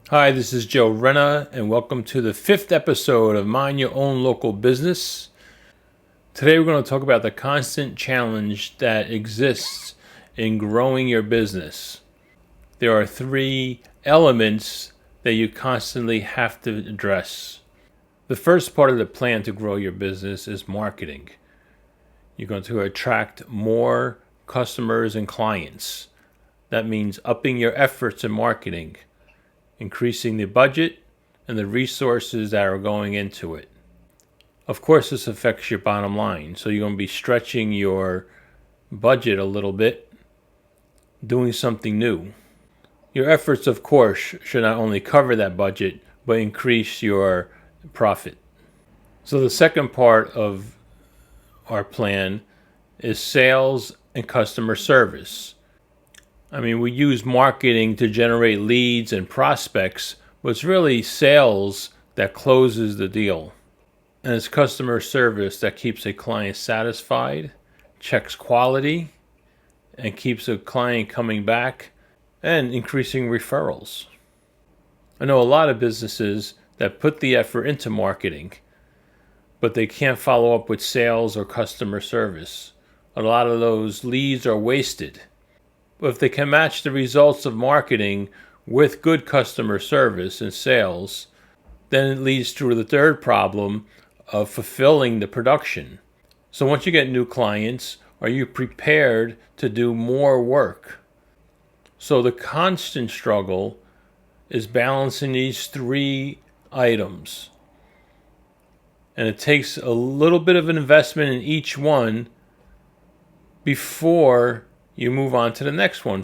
Hi, this is Joe Renna, and welcome to the 5th episode of Mind Your Own Local Business. Today we're going to talk about the constant challenge that exists in growing your business. There are 3 elements that you constantly have to address. The first part of the plan to grow your business is marketing. You're going to attract more customers and clients. That means upping your efforts in marketing, increasing the budget and the resources that are going into it. Of course, this affects your bottom line, so you're going to be stretching your budget a little bit, doing something new. Your efforts, of course, should not only cover that budget, but increase your profit. So the second part of our plan is sales and customer service. We use marketing to generate leads and prospects, but it's really sales that closes the deal. And it's customer service that keeps a client satisfied, checks quality, and keeps a client coming back and increasing referrals. I know a lot of businesses that put the effort into marketing, but they can't follow up with sales or customer service. A lot of those leads are wasted. But if they can match the results of marketing with good customer service and sales, then it leads to the third problem of fulfilling the production. So once you get new clients, are you prepared to do more work? So the constant struggle is balancing these 3 items. And it takes a little bit of an investment in each one before you move on to the next one.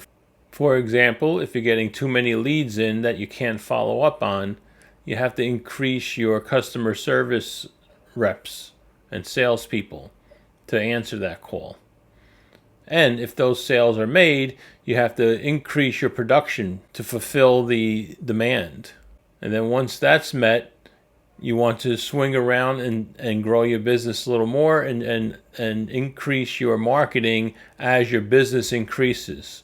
For example, if you're getting too many leads in that you can't follow up on, you have to increase your customer service reps and salespeople to answer that call. And if those sales are made, you have to increase your production to fulfill the demand. And then once that's met, you want to swing around and grow your business a little more and increase your marketing as your business increases.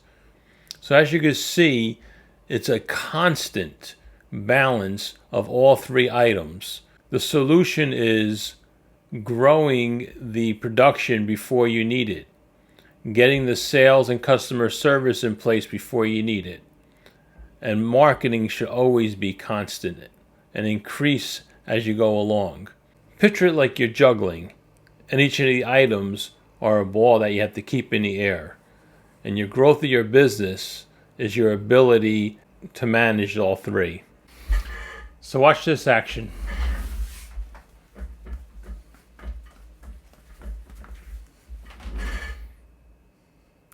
So as you can see, it's a constant balance of all 3 items. The solution is growing the production before you need it, getting the sales and customer service in place before you need it. And marketing should always be constant and increase as you go along. Picture it like you're juggling, and each of the items are a ball that you have to keep in the air. And your growth of your business is your ability to manage all 3. So watch this action.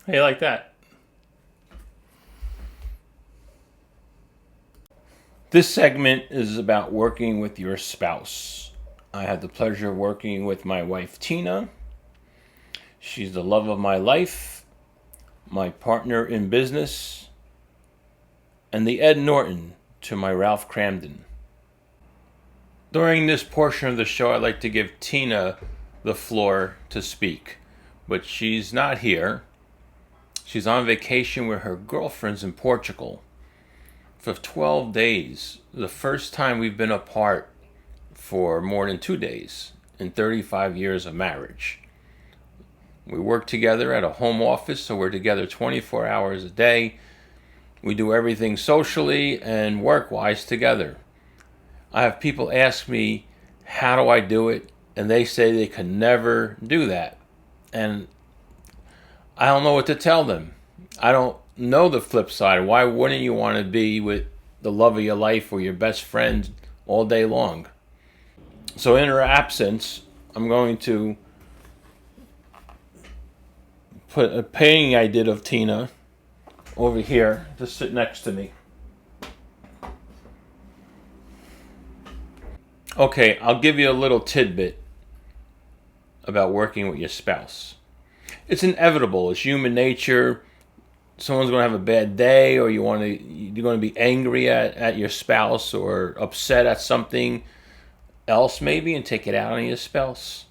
How you like that? This segment is about working with your spouse. I had the pleasure of working with my wife, Tina. She's the love of my life, my partner in business, and the Ed Norton to my Ralph Cramden. During this portion of the show, I'd like to give Tina the floor to speak, but she's not here. She's on vacation with her girlfriends in Portugal for 12 days, the first time we've been apart for more than 2 days in 35 years of marriage. We work together at a home office, so we're together 24 hours a day. We do everything socially and work-wise together. I have people ask me, how do I do it? And they say they can never do that. And I don't know what to tell them. I don't know the flip side. Why wouldn't you want to be with the love of your life or your best friend all day long? So in her absence, I'm going to put a painting I did of Tina over here to sit next to me. Okay, I'll give you a little tidbit about working with your spouse. It's inevitable. It's human nature. Someone's going to have a bad day, or you're going to be angry at your spouse or upset at something else maybe and take it out on your spouse.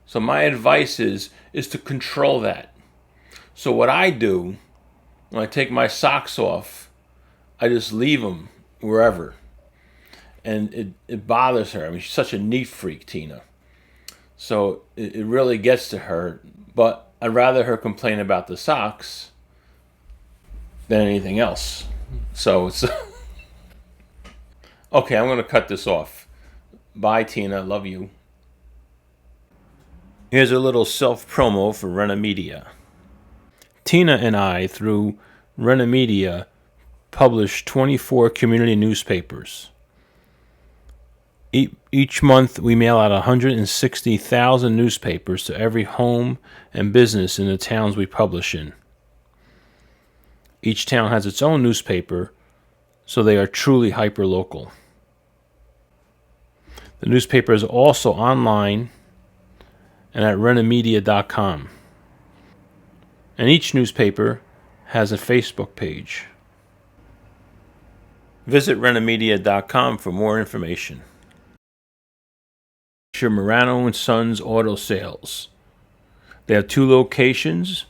So my advice is to control that. So what I do, when I take my socks off, I just leave them, wherever. And it bothers her. I mean, she's such a neat freak, Tina. So it really gets to her. But I'd rather her complain about the socks than anything else. So it's... Okay, I'm going to cut this off. Bye, Tina. Love you. Here's a little self-promo for Renna Media. Tina and I, through Renna Media, publish 24 community newspapers. Each month, we mail out 160,000 newspapers to every home and business in the towns we publish in. Each town has its own newspaper, so they are truly hyper-local. The newspaper is also online and at rennamedia.com. And each newspaper has a Facebook page. Visit rennamedia.com for more information. Your Marano & Sons Auto Sales. They have 2 locations,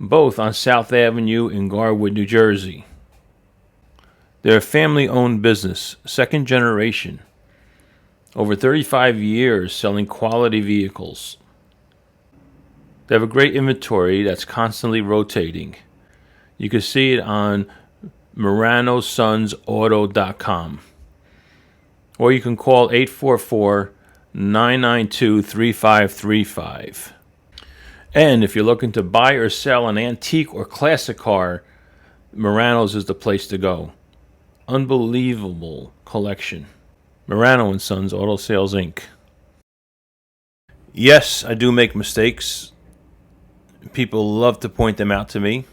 both on South Avenue in Garwood, New Jersey. They're a family-owned business, second generation. Over 35 years selling quality vehicles. They have a great inventory that's constantly rotating. You can see it on MaranoSonsAuto.com. Or you can call 844-992-3535. And if you're looking to buy or sell an antique or classic car, Marano's is the place to go. Unbelievable collection. Marano & Sons Auto Sales, Inc. Yes, I do make mistakes. People love to point them out to me.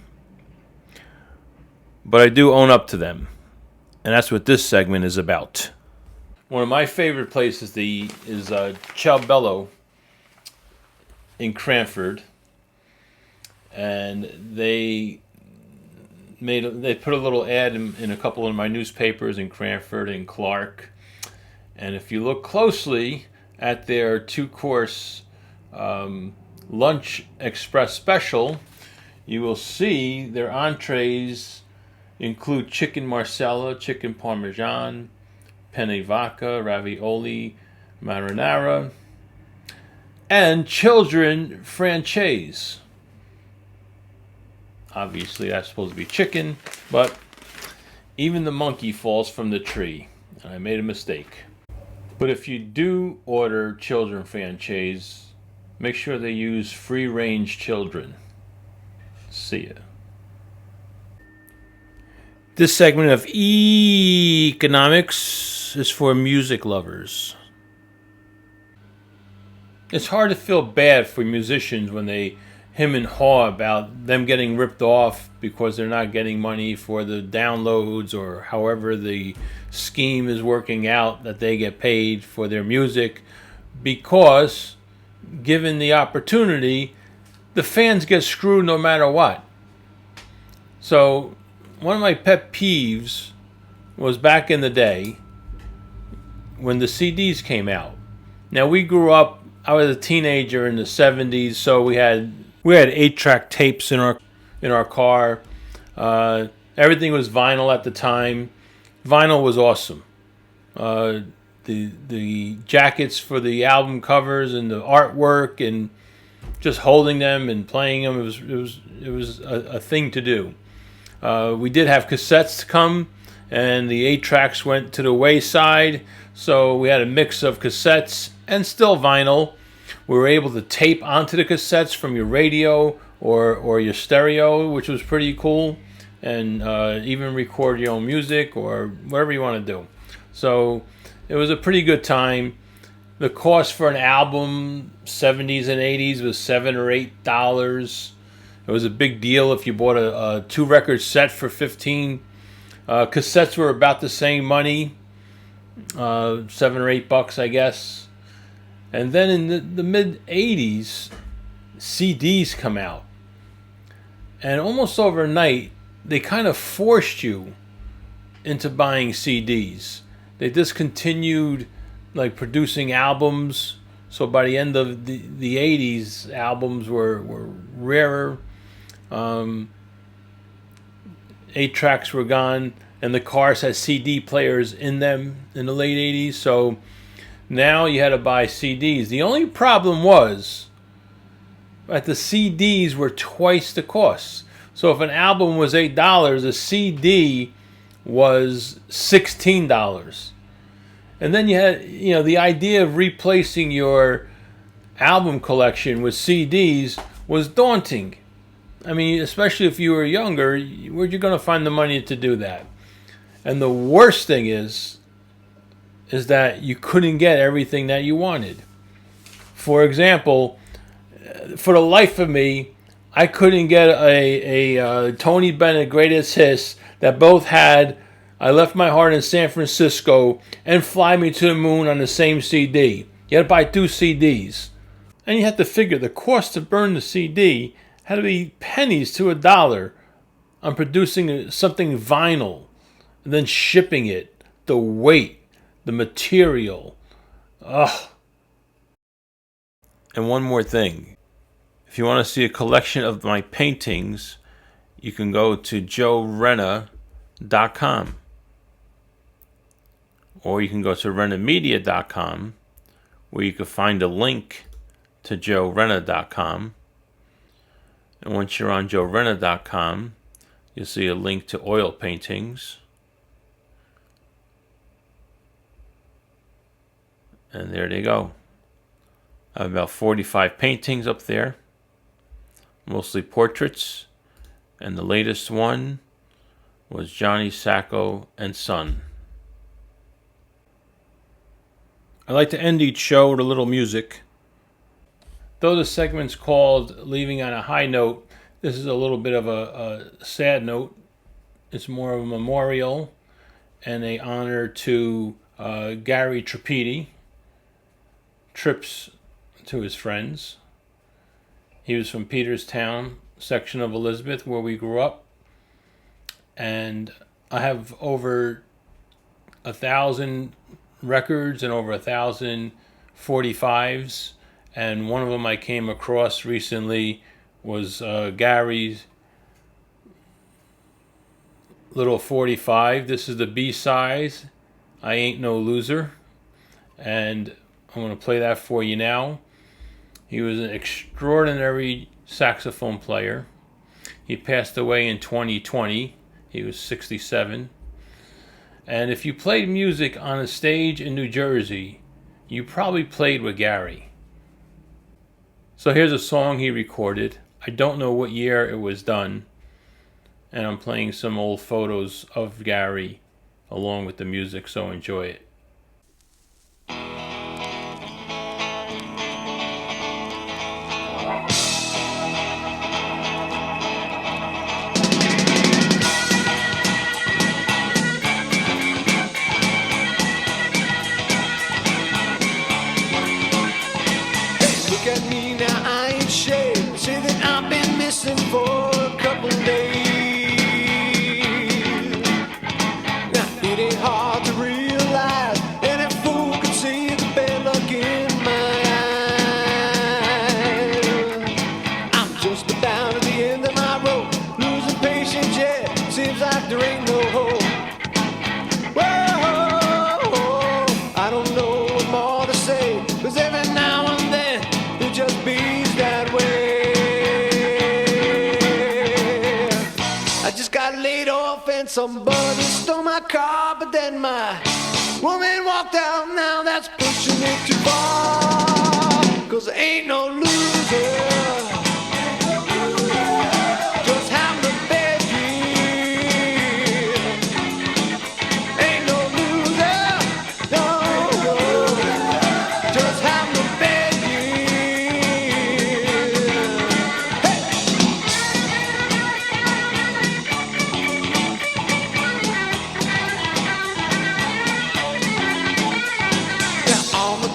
But I do own up to them. And that's what this segment is about. One of my favorite places is Ciao in Cranford. And they put a little ad in a couple of my newspapers in Cranford and Clark. And if you look closely at their 2-course lunch express special, you will see their entrees include chicken marsala, chicken parmesan, penne vodka, ravioli, marinara, and children franchise. Obviously, that's supposed to be chicken, but even the monkey falls from the tree. And I made a mistake. But if you do order children franchise, make sure they use free-range children. See ya. This segment of EEEkanomics is for music lovers. It's hard to feel bad for musicians when they hem and haw about them getting ripped off because they're not getting money for the downloads, or however the scheme is working out that they get paid for their music, because given the opportunity, the fans get screwed no matter what. So one of my pet peeves was back in the day when the CDs came out. Now, we grew up, I was a teenager in the 70s, so we had 8-track tapes in our car. Everything was vinyl at the time. Vinyl was awesome. The jackets for the album covers and the artwork and just holding them and playing them, it was a thing to do. We did have cassettes to come, and the 8-tracks went to the wayside, so we had a mix of cassettes and still vinyl. We were able to tape onto the cassettes from your radio or your stereo, which was pretty cool, and even record your own music or whatever you want to do. So it was a pretty good time. The cost for an album, 70s and 80s, was $7 or $8. It was a big deal if you bought a 2-record set for $15. Cassettes were about the same money, $7 or $8, I guess. And then in the mid-80s, CDs come out. And almost overnight, they kind of forced you into buying CDs. They discontinued producing albums. So by the end of the 80s, albums were rarer. 8-tracks were gone. and the cars had CD players in them in the late 80s. So now you had to buy CDs. The only problem was that the CDs were twice the cost. So if an album was $8, a CD was $16. And then you had, the idea of replacing your album collection with CDs was daunting. I mean, especially if you were younger, where'd you going to find the money to do that? And the worst thing is that you couldn't get everything that you wanted. For example, for the life of me, I couldn't get a Tony Bennett Greatest Hits that both had I Left My Heart in San Francisco and Fly Me to the Moon on the same CD. You had to buy 2 CDs. And you had to figure the cost to burn the CD had to be pennies to $1 on producing something vinyl and then shipping it, the weight, the material. Ugh. And one more thing. If you want to see a collection of my paintings, you can go to joerenna.com. Or you can go to rennamedia.com, where you can find a link to joerenna.com. And once you're on joerenna.com, you'll see a link to oil paintings. And there they go. I have about 45 paintings up there, mostly portraits. And the latest one was Johnny Sacco and Son. I like to end each show with a little music. Though the segment's called Leaving on a High Note, this is a little bit of a sad note. It's more of a memorial and an honor to Gary Trippitti, trips to his friends. He was from Peterstown, section of Elizabeth, where we grew up. And I have over 1,000 records and over 1,000 45s, and one of them I came across recently was Gary's little 45. This is the B-size, I Ain't No Loser, and I'm going to play that for you now. He was an extraordinary saxophone player. He passed away in 2020. He was 67. And if you played music on a stage in New Jersey, you probably played with Gary. So here's a song he recorded. I don't know what year it was done. And I'm playing some old photos of Gary along with the music, so enjoy it. For a couple days. Now it ain't hard to realize any fool can see the bad luck in my eyes. I'm just about at the end of my rope, losing patience, yeah, seems like there ain't no hope. Whoa, I don't know what more to say, 'cause every now and then it just beats that way. Got laid off and somebody stole my car, but then my woman walked out. Now that's pushing it too far, 'cause there ain't no loser. Just having a bad dream. Ain't no loser, no, no. Just having a bad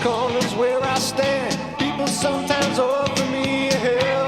corners where I stand, people sometimes offer me a help.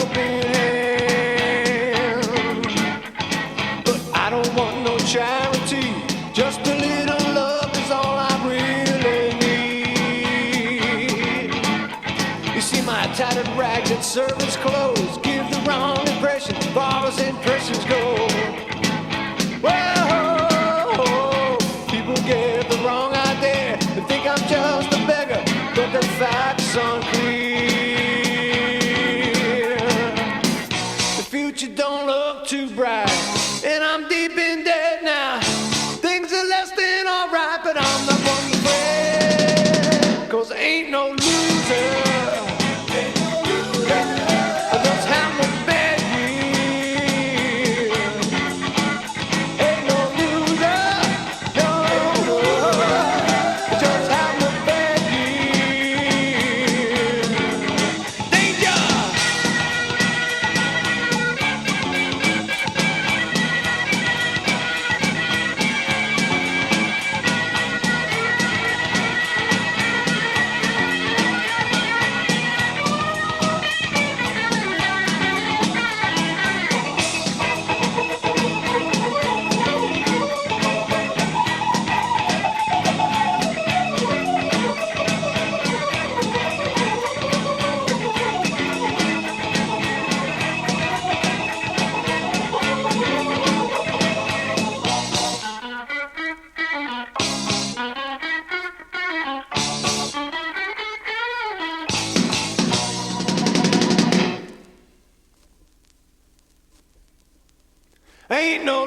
less than alright, but I'm not one to fret, 'cause I ain't no loser. I just have a bad year. Ain't no loser, no. I just have a bad year. Danger! Ain't no